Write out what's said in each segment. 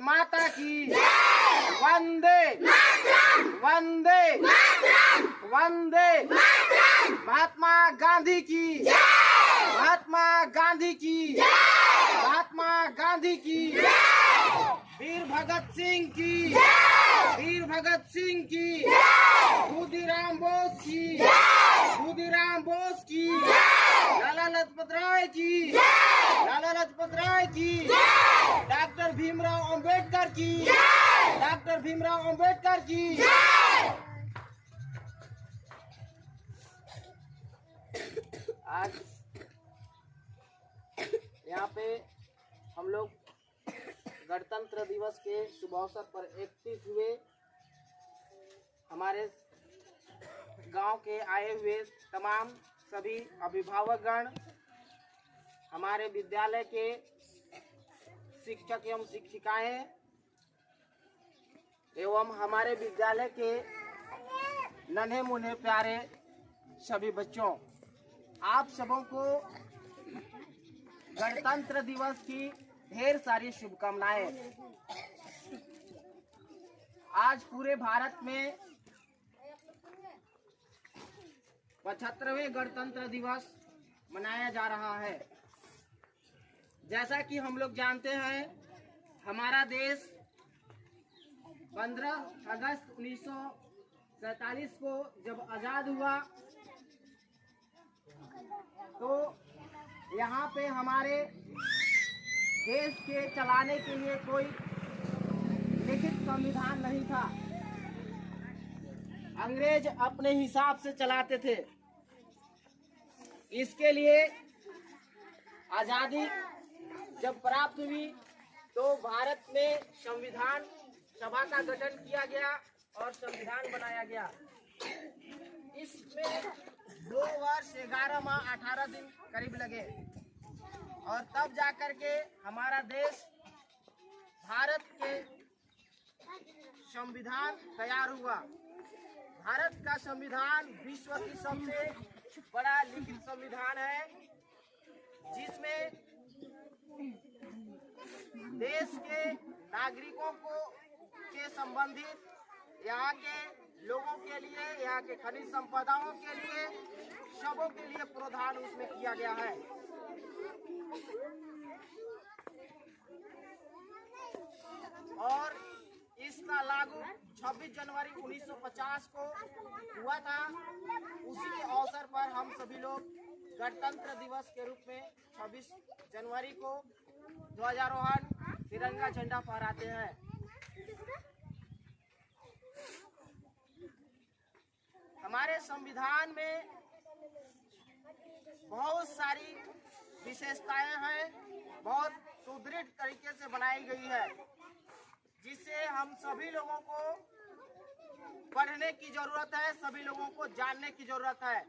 माता की वंदे वंदे वंदे। महात्मा गांधी की महात्मा गांधी की महात्मा गांधी की। वीर भगत सिंह की वीर भगत सिंह की। खुदीराम बोस की खुदीराम बोस की। लाला लाजपत राय की लाला लाजपत राय की। डॉक्टर भीमराव अंबेडकर की डॉक्टर भीमराव अंबेडकर की। आज यहाँ पे हम लोग गणतंत्र दिवस के शुभ अवसर पर एकत्रित हुए। हमारे गांव के आए हुए तमाम सभी अभिभावकगण, हमारे विद्यालय के शिक्षक एवं शिक्षिकाएं एवं हमारे विद्यालय के नन्हे मुन्ने प्यारे सभी बच्चों, आप सबों को गणतंत्र दिवस की ढेर सारी शुभकामनाएं। आज पूरे भारत में 75वें गणतंत्र दिवस मनाया जा रहा है। जैसा कि हम लोग जानते हैं, हमारा देश 15 अगस्त 1947 को जब आजाद हुआ तो यहाँ पे हमारे देश के चलाने के लिए कोई लिखित संविधान नहीं था। अंग्रेज अपने हिसाब से चलाते थे। इसके लिए आजादी जब प्राप्त हुई तो भारत में संविधान सभा का गठन किया गया और संविधान बनाया गया। इसमें 2 वर्ष 11 माह 18 दिन करीब लगे और तब जाकर के हमारा देश भारत के संविधान तैयार हुआ। भारत का संविधान विश्व की सबसे बड़ा लिखित संविधान है, जिसमें देश के नागरिकों के संबंधित यहाँ के लोगों के लिए, यहाँ के खनिज संपदाओं के लिए, सबों के लिए प्रावधान उसमें किया गया है। और इसका लागू 26 जनवरी 1950 को हुआ था। उसी के अवसर पर हम सभी लोग गणतंत्र दिवस के रूप में 26 जनवरी को ध्वजारोहण तिरंगा झंडा फहराते हैं। हमारे संविधान में बहुत सारी विशेषताएं हैं, बहुत सुदृढ़ तरीके से बनाई गई है, जिससे हम सभी लोगों को पढ़ने की जरूरत है, सभी लोगों को जानने की जरूरत है।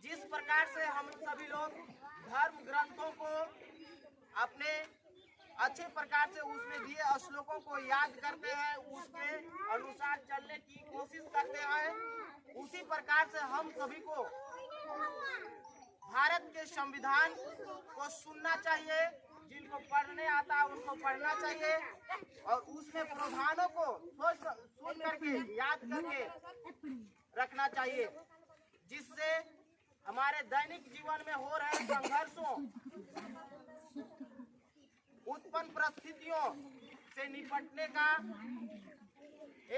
जिस प्रकार से हम सभी लोग धर्म ग्रंथों को अपने अच्छे प्रकार से उसमें दिए श्लोकों को याद करते हैं, उसके अनुसार चलने की कोशिश करते हैं, उसी प्रकार से हम सभी को भारत के संविधान को सुनना चाहिए। जिनको पढ़ने आता है उनको पढ़ना चाहिए और उसमें प्रावधानों को सुन करके याद करके रखना चाहिए, जिससे हमारे दैनिक जीवन में हो रहे संघर्षों, उत्पन्न परिस्थितियों से निपटने का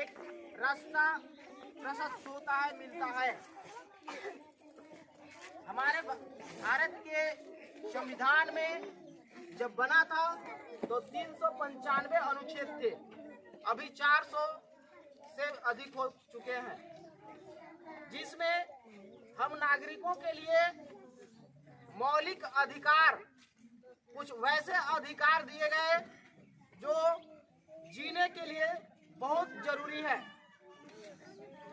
एक रास्ता प्रशस्त होता है, मिलता है। हमारे भारत के संविधान में जब बना था तो 395 अनुच्छेद थे, अभी 400 से अधिक हो चुके हैं, जिसमें हम नागरिकों के लिए मौलिक अधिकार, कुछ वैसे अधिकार दिए गए जो जीने के लिए बहुत जरूरी है।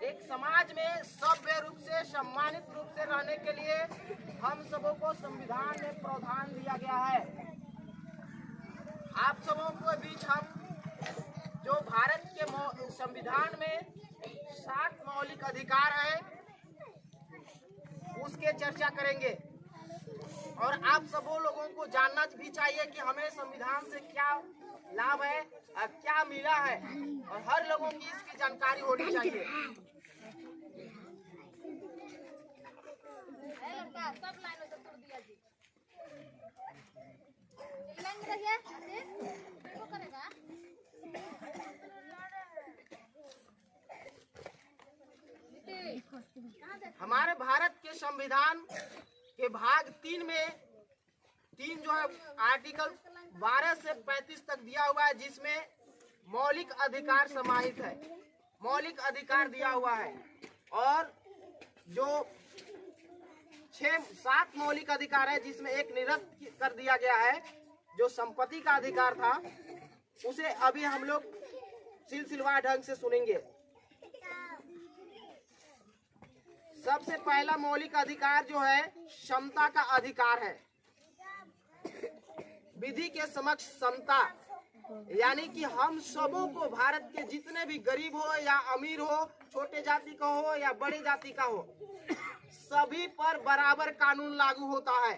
एक समाज में सभ्य रूप से, सम्मानित रूप से रहने के लिए हम सबों को संविधान में प्रावधान दिया गया है। आप सबों के बीच हम जो भारत के संविधान में 7 मौलिक अधिकार हैं, उसके चर्चा करेंगे। और आप सबों लोगों को जानना भी चाहिए कि हमें संविधान से क्या लाभ है क्या मिला है और हर लोगों की इसकी जानकारी होनी चाहिए। सब लाइन में तोड़ दिया जी। लाइन में रहिए, वो करेगा। हमारे भारत के संविधान के भाग 3 में 3 जो है आर्टिकल 12 से 35 तक दिया हुआ है, जिसमें मौलिक अधिकार समाहित है, मौलिक अधिकार दिया हुआ है। और जो 7 मौलिक अधिकार है, जिसमें एक निरस्त कर दिया गया है, जो संपत्ति का अधिकार था, उसे अभी हम लोग सिलसिलेवार ढंग से सुनेंगे। सबसे पहला मौलिक अधिकार जो है समता का अधिकार है। विधि के समक्ष समता, यानी कि हम सबों को, भारत के जितने भी गरीब हो या अमीर हो, छोटे जाति का हो या बड़ी जाति का हो, सभी पर बराबर कानून लागू होता है।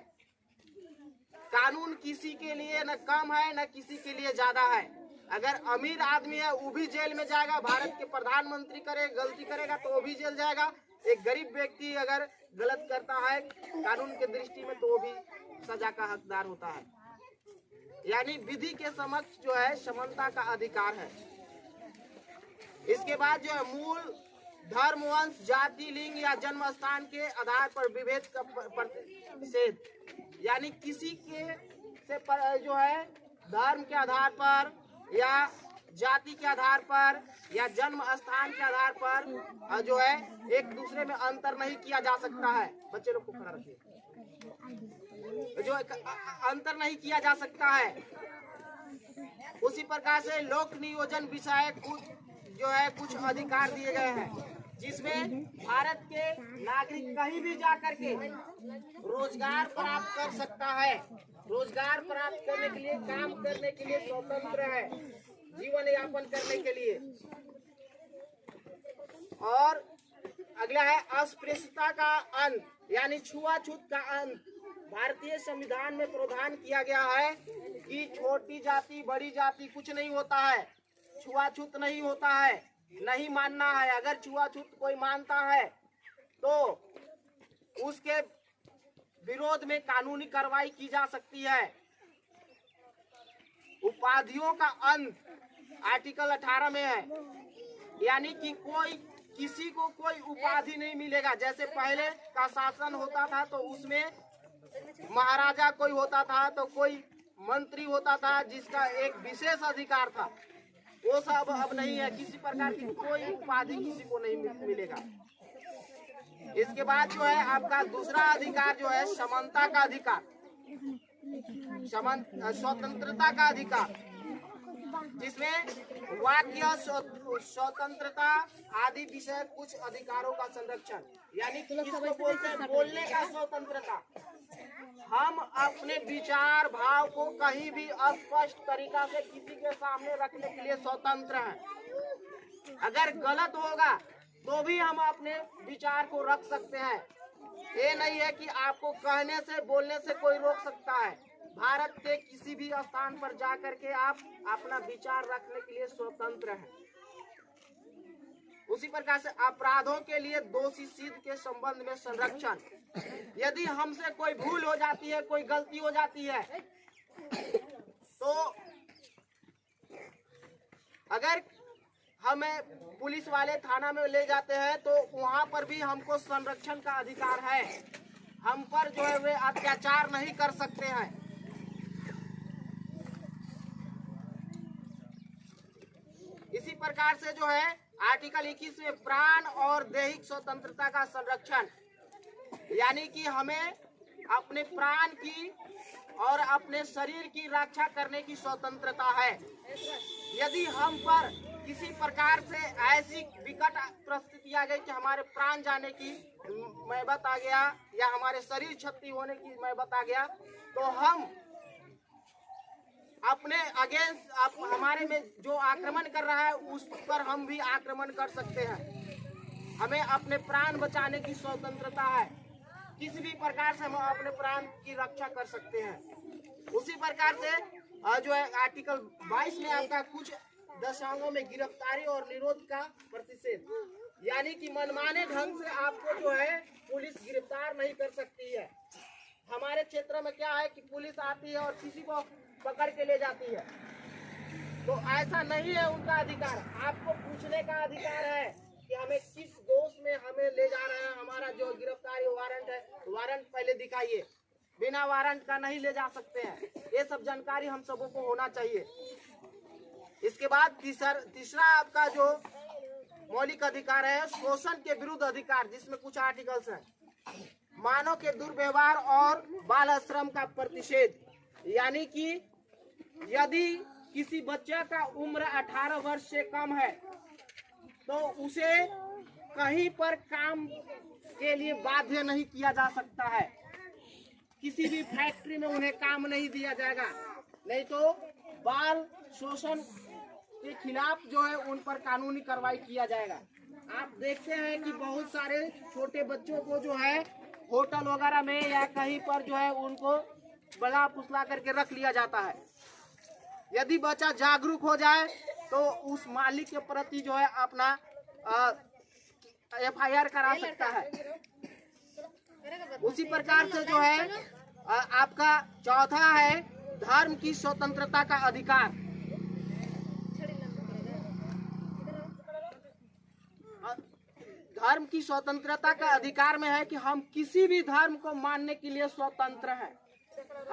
कानून किसी के लिए न कम है न किसी के लिए ज्यादा है। अगर अमीर आदमी है वो भी जेल में जाएगा, भारत के प्रधानमंत्री गलती करेगा तो वो भी जेल जाएगा। एक गरीब व्यक्ति अगर गलत करता है कानून के दृष्टि में तो वो भी सजा का हकदार होता है। यानी विधि के समक्ष जो है समानता का अधिकार है। इसके बाद जो है मूल धर्म, वंश, जाति, लिंग या जन्म स्थान के आधार पर विभेद का प्रतिषेध, यानी किसी के से जो है धर्म के आधार पर या जाति के आधार पर या जन्म स्थान के आधार पर जो है एक दूसरे में अंतर नहीं किया जा सकता है। बच्चे लोग को खड़ा रखिए। जो अंतर नहीं किया जा सकता है। उसी प्रकार से लोक नियोजन विषय जो है कुछ अधिकार दिए गए हैं, जिसमें भारत के नागरिक कहीं भी जा करके रोजगार प्राप्त कर सकता है। रोजगार प्राप्त करने के लिए, काम करने के लिए स्वतंत्र है, जीवन यापन करने के लिए। और अगला है अस्पृश्यता का अंत, यानी छुआछूत का अंत। भारतीय संविधान में प्रावधान किया गया है कि छोटी जाति बड़ी जाति कुछ नहीं होता है, छुआछूत नहीं होता है, नहीं मानना है। अगर छुआछूत कोई मानता है तो उसके विरोध में कानूनी कार्रवाई की जा सकती है। उपाधियों का अंत आर्टिकल 18 में है, यानी कि किसी को कोई उपाधि नहीं मिलेगा। जैसे पहले का शासन होता था तो उसमें महाराजा कोई होता था तो कोई मंत्री होता था जिसका एक विशेष अधिकार था, वो सब अब नहीं है। किसी प्रकार की कोई उपाधि किसी को नहीं मिलेगा। इसके बाद जो है आपका दूसरा अधिकार जो है समानता का अधिकार, स्वतंत्रता का अधिकार, जिसमें वाक्य स्वतंत्रता आदि विषय कुछ अधिकारों का संरक्षण, यानी किसको बोलते हैं बोलने का स्वतंत्रता। हम अपने विचार भाव को कहीं भी अस्पष्ट तरीका से किसी के सामने रखने के लिए स्वतंत्र हैं। अगर गलत होगा तो भी हम अपने विचार को रख सकते हैं। ये नहीं है कि आपको कहने से बोलने से कोई रोक सकता है। भारत के किसी भी स्थान पर जाकर के आप अपना विचार रखने के लिए स्वतंत्र हैं। उसी प्रकार से अपराधों के लिए दोषी सिद्ध के संबंध में संरक्षण, यदि हमसे कोई भूल हो जाती है, कोई गलती हो जाती है, तो अगर हमें पुलिस वाले थाना में ले जाते हैं तो वहां पर भी हमको संरक्षण का अधिकार है। हम पर जो है वे अत्याचार नहीं कर सकते हैं। इसी प्रकार से जो है आर्टिकल 21 में प्राण और दैहिक स्वतंत्रता का संरक्षण, यानी कि हमें अपने प्राण की और अपने शरीर की रक्षा करने की स्वतंत्रता है। यदि हम पर किसी प्रकार से ऐसी विकट परिस्थिति आ गई कि हमारे प्राण जाने की नौबत आ गया या हमारे शरीर क्षति होने की नौबत आ गया, तो हम अपने अगेंस्ट हमारे में जो आक्रमण कर रहा है उस पर हम भी आक्रमण कर सकते हैं। हमें अपने प्राण बचाने की स्वतंत्रता है। किसी भी प्रकार से हम अपने प्राण की रक्षा कर सकते हैं। उसी प्रकार से जो है आर्टिकल 22 में आपका कुछ दशांगों में गिरफ्तारी और निरोध का प्रतिषेध, यानी कि मनमाने ढंग से आपको जो है पुलिस गिरफ्तार नहीं कर सकती है। हमारे क्षेत्र में क्या है कि पुलिस आती है और किसी को पकड़ के ले जाती है, तो ऐसा नहीं है उनका अधिकार। आपको पूछने का अधिकार है कि हमें किस दोष में हमें ले जा रहे हैं, हमारा जो गिरफ्तारी वारंट है, वारंट पहले दिखाइए। बिना वारंट का नहीं ले जा सकते हैं, ये सब जानकारी हम सबों को होना चाहिए। इसके बाद तीसरा आपका जो मौलिक अधिकार है शोषण के विरुद्ध अधिकार, जिसमें कुछ आर्टिकल्स हैं। मानव के दुर्व्यवहार और बाल श्रम का प्रतिषेध, यानी कि यदि किसी बच्चे का उम्र 18 वर्ष से कम है तो उसे कहीं पर काम के लिए बाध्य नहीं किया जा सकता है। किसी भी फैक्ट्री में उन्हें काम नहीं दिया जाएगा, नहीं तो बाल शोषण के खिलाफ जो है उन पर कानूनी कार्रवाई किया जाएगा। आप देखते हैं कि बहुत सारे छोटे बच्चों को जो है होटल वगैरह में या कहीं पर जो है उनको बला फुसला करके रख लिया जाता है। यदि बच्चा जागरूक हो जाए तो उस मालिक के प्रति जो है अपना FIR करा सकता है। उसी प्रकार से जो है आपका चौथा है धर्म की स्वतंत्रता का अधिकार। धर्म की स्वतंत्रता का अधिकार में है कि हम किसी भी धर्म को मानने के लिए स्वतंत्र हैं।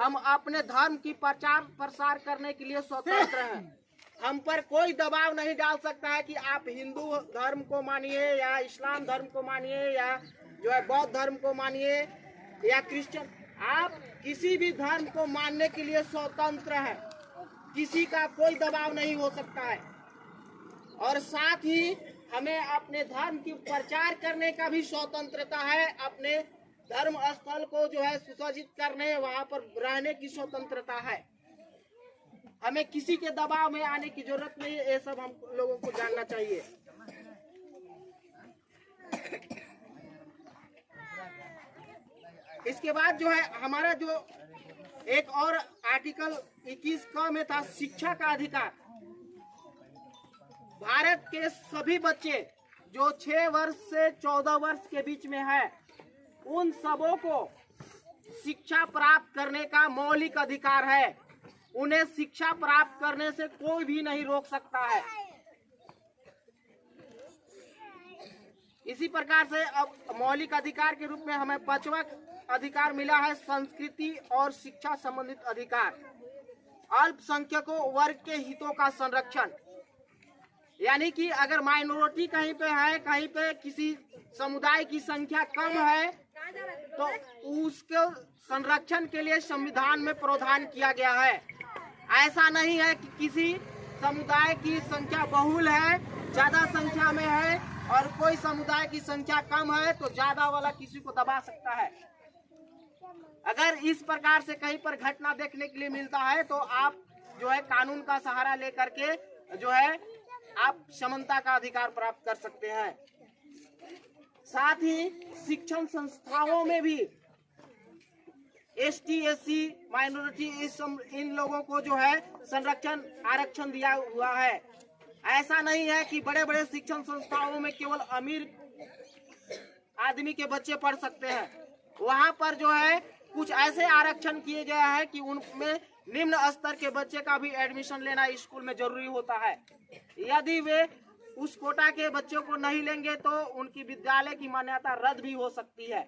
हम अपने धर्म की प्रचार प्रसार करने के लिए स्वतंत्र हैं। हम पर कोई दबाव नहीं डाल सकता है कि आप हिंदू धर्म को मानिए या इस्लाम धर्म को मानिए या जो है बौद्ध धर्म को मानिए या क्रिश्चियन। आप किसी भी धर्म को मानने के लिए स्वतंत्र हैं, किसी का कोई दबाव नहीं हो सकता है। और साथ ही हमें अपने धर्म की प्रचार करने का भी स्वतंत्रता है। अपने धर्म स्थल को जो है सुसज्जित करने, वहां पर रहने की स्वतंत्रता है। हमें किसी के दबाव में आने की जरूरत नहीं है। ये सब हम लोगों को जानना चाहिए। इसके बाद जो है हमारा जो एक और आर्टिकल 21 क में था शिक्षा का अधिकार। भारत के सभी बच्चे जो 6 वर्ष से 14 वर्ष के बीच में है, उन सबों को शिक्षा प्राप्त करने का मौलिक अधिकार है। उन्हें शिक्षा प्राप्त करने से कोई भी नहीं रोक सकता है। इसी प्रकार से अब मौलिक अधिकार के रूप में हमें 5वां अधिकार मिला है संस्कृति और शिक्षा संबंधित अधिकार। अल्पसंख्यकों वर्ग के हितों का संरक्षण, यानी कि अगर माइनॉरिटी कहीं पे है, कहीं पे किसी समुदाय की संख्या कम है, तो उसके संरक्षण के लिए संविधान में प्रावधान किया गया है। ऐसा नहीं है कि किसी समुदाय की संख्या बहुल है, ज्यादा संख्या में है, और कोई समुदाय की संख्या कम है तो ज्यादा वाला किसी को दबा सकता है। अगर इस प्रकार से कहीं पर घटना देखने के लिए मिलता है तो आप जो है कानून का सहारा लेकर के जो है आप समानता का अधिकार प्राप्त कर सकते हैं। साथ ही शिक्षण संस्थाओं में भी ST SC माइनॉरिटी इन लोगों को जो है संरक्षण आरक्षण दिया हुआ है। ऐसा नहीं है कि बड़े बड़े शिक्षण संस्थाओं में केवल अमीर आदमी के बच्चे पढ़ सकते हैं। वहां पर जो है कुछ ऐसे आरक्षण किए गए हैं कि उनमें निम्न स्तर के बच्चे का भी एडमिशन लेना स्कूल में जरूरी होता है। यदि वे उस कोटा के बच्चों को नहीं लेंगे तो उनकी विद्यालय की मान्यता रद्द भी हो सकती है।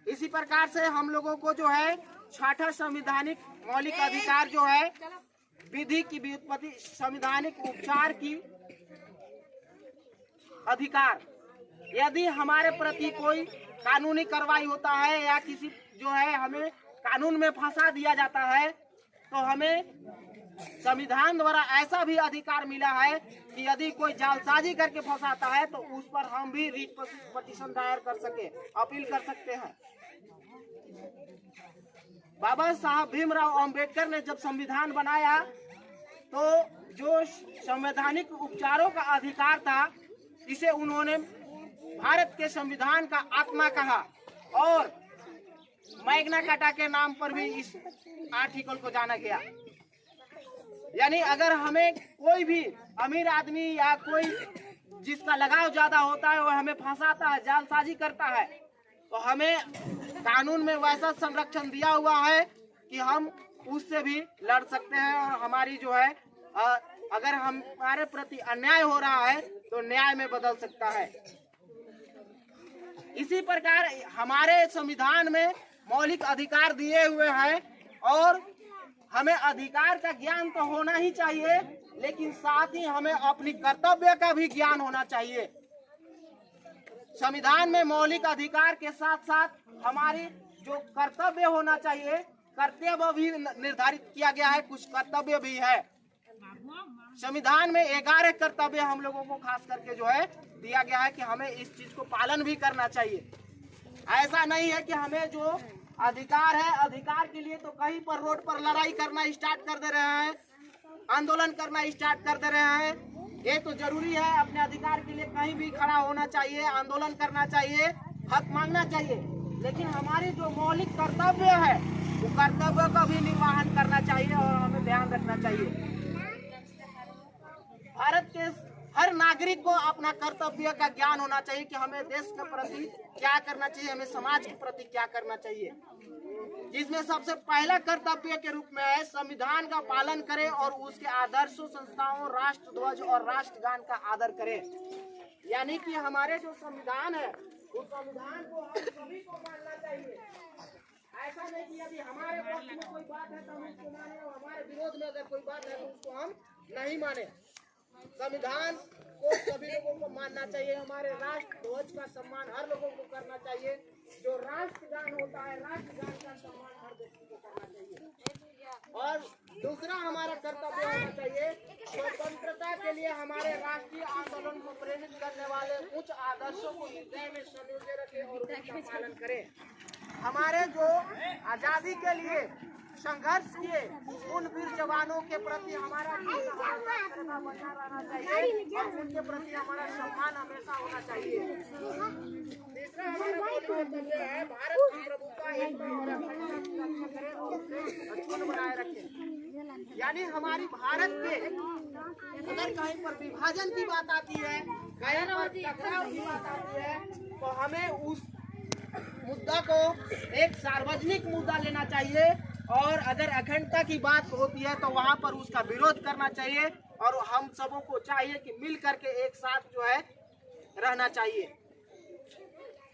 इसी प्रकार से हम लोगों को जो है 6ठा संवैधानिक मौलिक अधिकार जो है विधि की व्युत्पत्ति, संवैधानिक उपचार की अधिकार। यदि हमारे प्रति कोई कानूनी कार्रवाई होता है या किसी जो है हमें कानून में फंसा दिया जाता है तो हमें संविधान द्वारा ऐसा भी अधिकार मिला है कि यदि कोई जालसाजी करके फंसाता है तो उस पर हम भी रिट पिटीशन दायर कर सके, अपील कर सकते हैं। बाबा साहब भीमराव अंबेडकर ने जब संविधान बनाया तो जो संवैधानिक उपचारों का अधिकार था, इसे उन्होंने भारत के संविधान का आत्मा कहा और मैग्ना कार्टा के नाम पर भी इस आर्टिकल को जाना गया। यानी अगर हमें कोई भी अमीर आदमी या कोई जिसका लगाव ज्यादा होता है वो हमें फंसाता है, जालसाजी करता है, तो हमें कानून में वैसा संरक्षण दिया हुआ है कि हम उससे भी लड़ सकते हैं और हमारी जो है अगर हमारे प्रति अन्याय हो रहा है तो न्याय में बदल सकता है। इसी प्रकार हमारे संविधान में मौलिक अधिकार दिए हुए हैं और हमें अधिकार का ज्ञान तो होना ही चाहिए, लेकिन साथ ही हमें अपनी कर्तव्य का भी ज्ञान होना चाहिए। संविधान में मौलिक अधिकार के साथ साथ हमारी जो कर्तव्य होना चाहिए, कर्तव्य भी निर्धारित किया गया है, कुछ कर्तव्य भी है। संविधान में 11 कर्तव्य हम लोगों को खास करके जो है दिया गया है कि हमें इस चीज को पालन भी करना चाहिए। ऐसा नहीं है कि हमें जो अधिकार है, अधिकार के लिए तो कहीं पर रोड पर लड़ाई करना स्टार्ट कर दे रहे हैं, आंदोलन करना स्टार्ट कर दे रहे हैं। ये तो जरूरी है, अपने अधिकार के लिए कहीं भी खड़ा होना चाहिए, आंदोलन करना चाहिए, हक मांगना चाहिए, लेकिन हमारी जो मौलिक कर्तव्य है वो कर्तव्य का भी निर्वहन करना चाहिए और हमें ध्यान रखना चाहिए। भारत के हर नागरिक को अपना कर्तव्य का ज्ञान होना चाहिए कि हमें देश के प्रति क्या करना चाहिए, हमें समाज के प्रति क्या करना चाहिए। जिसमें सबसे पहला कर्तव्य के रूप में है संविधान का पालन करें और उसके आदर्शों, संस्थाओं, राष्ट्र ध्वज और राष्ट्रगान का आदर करें। यानी कि हमारे जो संविधान है उस संविधान को हम सभी को मानना चाहिए। ऐसा नहीं कि यदि हमारे पक्ष में कोई बात है तो हम उसको माने और हमारे विरोध में अगर कोई बात है तो उसको हम नहीं माने। संविधान को सभी लोगों को मानना चाहिए। हमारे राष्ट्र ध्वज का सम्मान हर लोगों को करना चाहिए। जो राष्ट्रगान होता है, राष्ट्रगान का सम्मान हर व्यक्ति को करना चाहिए। और दूसरा हमारा कर्तव्य होना चाहिए स्वतंत्रता के लिए हमारे राष्ट्रीय आंदोलन को प्रेरित करने वाले उच्च आदर्शों को हृदय में संजोए रखें और उनका पालन करें। हमारे जो आजादी के लिए संघर्ष किए उन वीर जवानों के प्रति हमारा बना रहना चाहिए और उनके प्रति हमारा सम्मान हमेशा होना चाहिए। तीसरा हमारा कर्तव्य है भारत की प्रभुता, एकता और अखंडता की रक्षा करें और उसे अक्षुण्ण बनाए रखें। यानी हमारी भारत के अगर कहीं पर विभाजन की बात आती है, कहीं पर टकराव की बात आती है, तो हमें उस मुद्दा को एक सार्वजनिक मुद्दा लेना चाहिए और अगर अखंडता की बात होती है तो वहां पर उसका विरोध करना चाहिए और हम सबों को चाहिए कि मिल करके एक साथ जो है रहना चाहिए।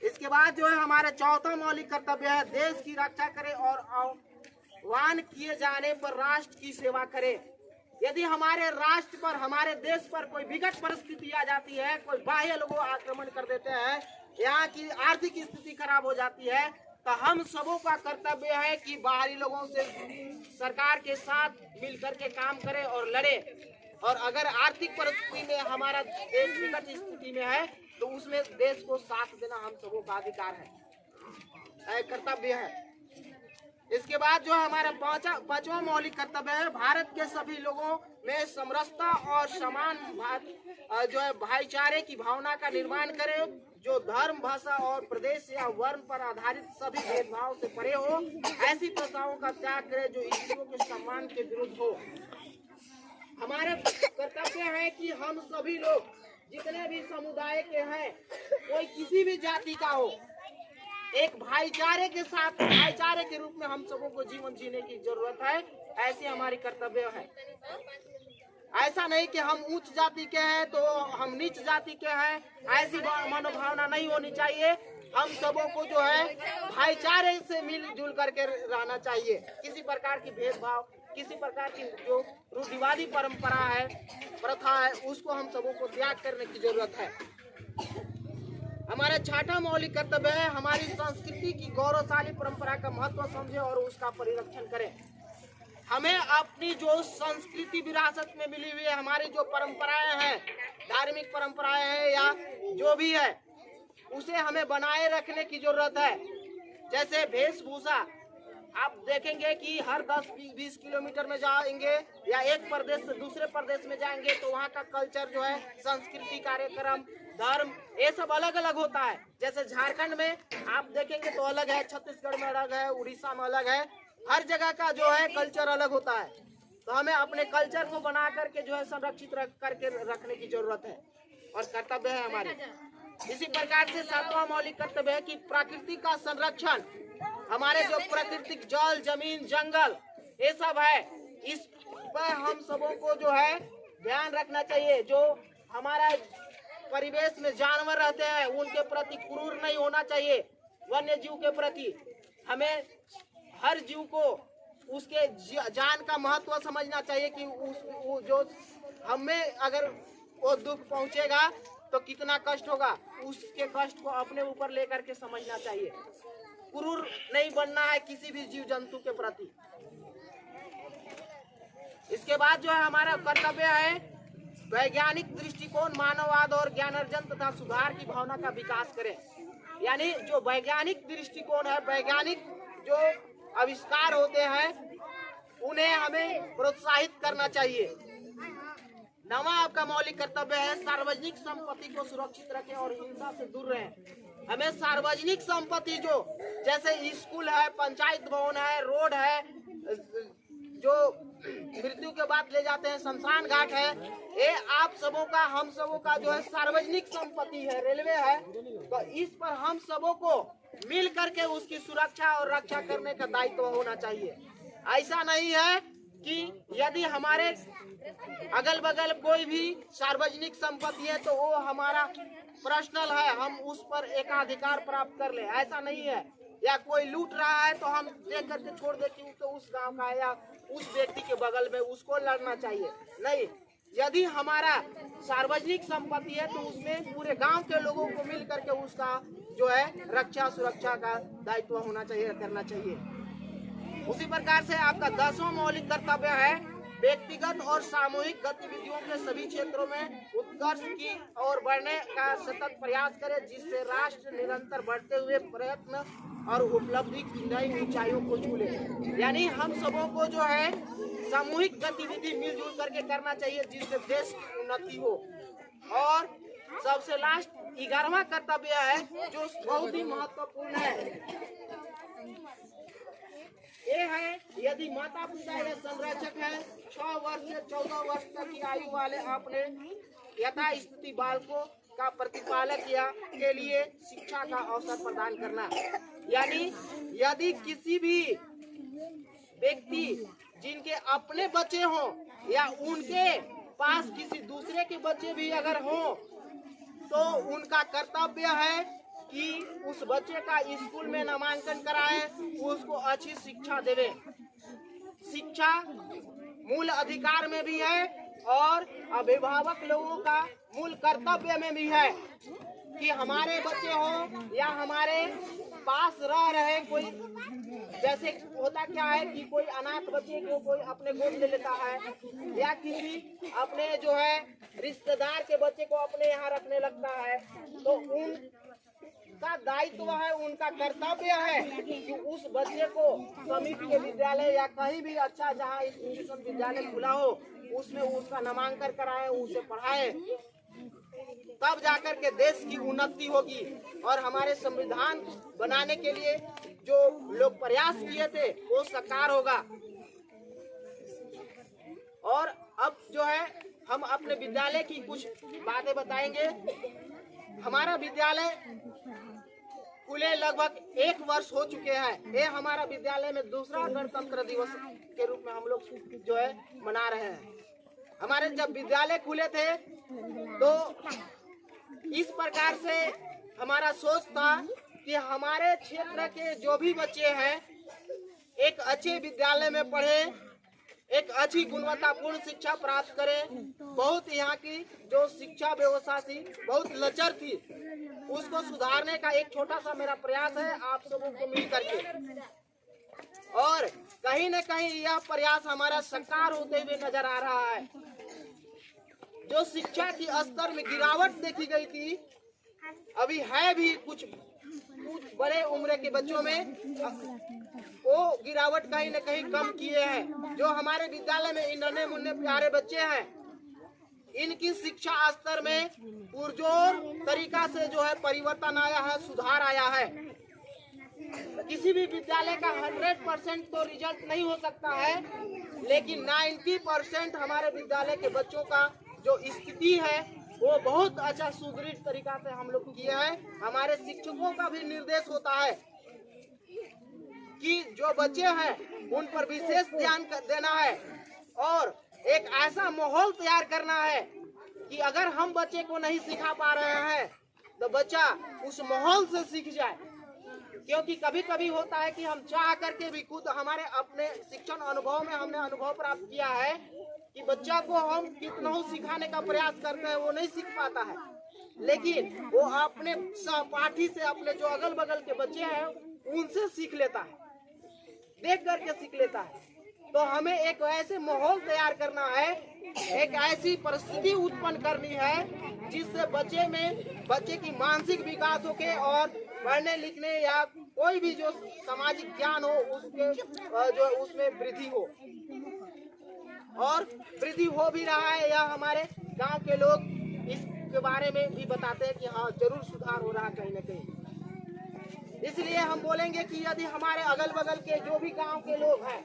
इसके बाद जो है हमारा चौथा मौलिक कर्तव्य है देश की रक्षा करें और आह्वान किए जाने पर राष्ट्र की सेवा करें। यदि हमारे राष्ट्र पर, हमारे देश पर कोई विकट परिस्थिति आ जाती है, कोई बाह्य लोग आक्रमण कर देते हैं, यहाँ की आर्थिक स्थिति खराब हो जाती है, तो हम सबों का कर्तव्य है कि बाहरी लोगों से सरकार के साथ मिलकर के काम करें और लड़े। और अगर आर्थिक परिस्थिति में हमारा देश विकट स्थिति में है तो उसमें देश को साथ देना हम सबों का अधिकार है, कर्तव्य है। इसके बाद जो हमारा पांचवा मौलिक कर्तव्य है भारत के सभी लोगों में समरसता और समान जो है भाईचारे की भावना का निर्माण करें, जो धर्म, भाषा और प्रदेश या वर्ण पर आधारित सभी भेदभाव से परे हो। ऐसी प्रथाओं का त्याग करें जो ईश्वरों के सम्मान के विरुद्ध हो। हमारे कर्तव्य है कि हम सभी लोग जितने भी समुदाय के हैं, कोई किसी भी जाति का हो, एक भाईचारे के साथ, भाईचारे के रूप में हम सबों को जीवन जीने की जरूरत है। ऐसी हमारी कर्तव्य है। ऐसा नहीं कि हम उच्च जाति के हैं तो हम नीच जाति के हैं, ऐसी मनोभावना नहीं होनी चाहिए। हम सबों को जो है भाईचारे से मिलजुल करके रहना चाहिए। किसी प्रकार की भेदभाव, किसी प्रकार की जो रूढ़िवादी परंपरा है, प्रथा है, उसको हम सबों को त्याग करने की जरूरत है। हमारा छठा मौलिक कर्तव्य है हमारी संस्कृति की गौरवशाली परंपरा का महत्व समझे और उसका परिरक्षण करें। हमें अपनी जो संस्कृति विरासत में मिली हुई है, हमारी जो परंपराएं हैं, धार्मिक परंपराएं हैं या जो भी है, उसे हमें बनाए रखने की जरूरत है। जैसे वेशभूषा, आप देखेंगे कि हर 10-20 किलोमीटर में जाएंगे या एक प्रदेश से दूसरे प्रदेश में जाएंगे तो वहाँ का कल्चर जो है, संस्कृति, कार्यक्रम, धर्म, ये सब अलग अलग होता है। जैसे झारखंड में आप देखेंगे तो अलग है, छत्तीसगढ़ में अलग है, उड़ीसा में अलग है, हर जगह का जो है कल्चर अलग होता है। तो हमें अपने कल्चर को बना करके जो है संरक्षित करके रखने की जरूरत है और कर्तव्य है हमारे। इसी प्रकार से 7वां मौलिक कर्तव्य है कि प्रकृति का संरक्षण। हमारे जो प्राकृतिक जल, जमीन, जंगल, ये सब है, इस पर हम सबों को जो है ध्यान रखना चाहिए। जो हमारा परिवेश में जानवर रहते हैं उनके प्रति क्रूर नहीं होना चाहिए। वन्य जीव के प्रति हमें हर जीव को उसके जान का महत्व समझना चाहिए कि जो हमें अगर वो दुख पहुंचेगा तो कितना कष्ट होगा, उसके कष्ट को अपने ऊपर लेकर के समझना चाहिए। क्रूर नहीं बनना है किसी भी जीव जंतु के प्रति। इसके बाद जो है हमारा कर्तव्य है वैज्ञानिक दृष्टिकोण, मानववाद और ज्ञानार्जन तथा सुधार की भावना का विकास करें। यानी जो वैज्ञानिक दृष्टिकोण है, वैज्ञानिक जो आविष्कार होते हैं उन्हें हमें प्रोत्साहित करना चाहिए। 9वां आपका मौलिक कर्तव्य है सार्वजनिक संपत्ति को सुरक्षित रखें और हिंसा से दूर रहें। हमें सार्वजनिक संपत्ति जो जैसे स्कूल है, पंचायत भवन है, रोड है, जो मृत्यु के बाद ले जाते हैं शमशान घाट है, ये आप सबों का, हम सबों का जो है सार्वजनिक संपत्ति है। रेलवे है, तो इस पर हम सबों को मिल करके उसकी सुरक्षा और रक्षा करने का दायित्व होना चाहिए। ऐसा नहीं है कि यदि हमारे अगल बगल कोई भी सार्वजनिक संपत्ति है तो वो हमारा पर्सनल है, हम उस पर एकाधिकार प्राप्त कर ले, ऐसा नहीं है। या कोई लूट रहा है तो हम देख करके छोड़ देते हैं तो उस गांव का या उस व्यक्ति के बगल में उसको लड़ना चाहिए, नहीं। यदि हमारा सार्वजनिक संपत्ति है तो उसमें पूरे गांव के लोगों को मिल करके उसका जो है रक्षा सुरक्षा का दायित्व होना चाहिए, करना चाहिए। उसी प्रकार से आपका 10वां मौलिक कर्तव्य है व्यक्तिगत और सामूहिक गतिविधियों के सभी क्षेत्रों में उत्कर्ष की ओर बढ़ने का सतत प्रयास करे, जिससे राष्ट्र निरंतर बढ़ते हुए प्रयत्न और उपलब्धि की नई ऊंचाइयों को छू ले। यानी हम सबों को जो है सामूहिक गतिविधि मिलजुल करके करना चाहिए जिससे देश की उन्नति हो। और सबसे लास्ट 11वां कर्तव्य है जो बहुत ही महत्वपूर्ण है, ये है यदि माता पिता या संरक्षक है 6 वर्ष से 14 वर्ष तक की आयु वाले अपने यथास्थिति बालकों का प्रतिपालक या के लिए शिक्षा का अवसर प्रदान करना। यानी यदि किसी भी व्यक्ति जिनके अपने बच्चे हों या उनके पास किसी दूसरे के बच्चे भी अगर हों तो उनका कर्तव्य है कि उस बच्चे का स्कूल में नामांकन कराए, उसको अच्छी शिक्षा देवे। शिक्षा मूल अधिकार में भी है और अभिभावक लोगों का मूल कर्तव्य में भी है कि हमारे बच्चे हो या हमारे पास रह रहे कोई, जैसे होता क्या है कि कोई अनाथ बच्चे को कोई अपने गोद ले लेता है या किसी अपने जो है रिश्तेदार के बच्चे को अपने यहाँ रखने लगता है, तो उनका दायित्व है, उनका कर्तव्य है कि उस बच्चे को समीप के विद्यालय या कहीं भी अच्छा जहाँ इंस्टीट्यूशन विद्यालय खुला हो उसमें उसका नामांकन कराए, उसे पढ़ाए, तब जाकर के देश की उन्नति होगी। और हमारे संविधान बनाने के लिए जो लोग प्रयास किए थे वो साकार होगा। और अब जो है हम अपने विद्यालय की कुछ बातें बताएंगे। हमारा विद्यालय खुले लगभग 1 वर्ष हो चुके हैं। ये हमारा विद्यालय में दूसरा गणतंत्र दिवस के रूप में हम लोग जो है मना रहे हैं। हमारे जब विद्यालय खुले थे तो इस प्रकार से हमारा सोच था कि हमारे क्षेत्र के जो भी बच्चे हैं एक अच्छे विद्यालय में पढ़े, एक अच्छी गुणवत्तापूर्ण शिक्षा प्राप्त करें। बहुत यहाँ की जो शिक्षा व्यवस्था थी बहुत लचर थी, उसको सुधारने का एक छोटा सा मेरा प्रयास है आप सबों को मिल करके। और कहीं न कहीं यह प्रयास हमारा साकार होते हुए नजर आ रहा है। जो शिक्षा की स्तर में गिरावट देखी गई थी, अभी है भी कुछ बड़े उम्र के बच्चों में वो गिरावट कहीं न कहीं कम किए हैं। जो हमारे विद्यालय में इन नन्हे मुन्ने प्यारे बच्चे हैं, इनकी शिक्षा स्तर में पुरजोर तरीका से जो है परिवर्तन आया है, सुधार आया है। किसी भी विद्यालय का 100% तो रिजल्ट नहीं हो सकता है, लेकिन 90% हमारे विद्यालय के बच्चों का जो स्थिति है वो बहुत अच्छा सुदृढ़ तरीका से हम लोग किए हैं। हमारे शिक्षकों का भी निर्देश होता है कि जो बच्चे हैं उन पर विशेष ध्यान देना है और एक ऐसा माहौल तैयार करना है कि अगर हम बच्चे को नहीं सिखा पा रहे हैं तो बच्चा उस माहौल से सीख जाए। क्योंकि कभी कभी होता है कि हम चाह करके भी खुद हमारे अपने शिक्षण अनुभव में हमने अनुभव प्राप्त किया है कि बच्चा को हम कितना सिखाने का प्रयास करते हैं वो नहीं सीख पाता है, लेकिन वो अपने सहपाठी से, अपने जो अगल बगल के बच्चे हैं उनसे सीख लेता है, देख करके सीख लेता है। तो हमें एक ऐसे माहौल तैयार करना है, एक ऐसी परिस्थिति उत्पन्न करनी है जिससे बच्चे की मानसिक विकास हो के और पढ़ने लिखने या कोई भी जो सामाजिक ज्ञान हो उसके जो उसमें वृद्धि हो। और वृद्धि हो भी रहा है, या हमारे गांव के लोग इसके बारे में भी बताते हैं कि हाँ जरूर सुधार हो रहा है कहीं न कहीं। इसलिए हम बोलेंगे कि यदि हमारे अगल बगल के जो भी गांव के लोग हैं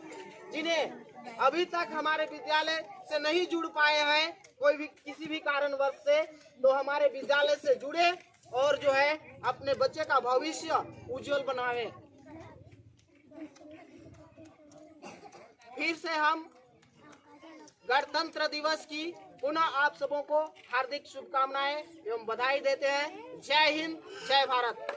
जिन्हें अभी तक हमारे विद्यालय से नहीं जुड़ पाए हैं कोई भी किसी भी कारणवश से, तो हमारे विद्यालय से जुड़े और जो है अपने बच्चे का भविष्य उज्जवल बनावे। फिर से हम गणतंत्र दिवस की पुनः आप सबों को हार्दिक शुभकामनाएं एवं बधाई देते हैं। जय हिंद, जय भारत।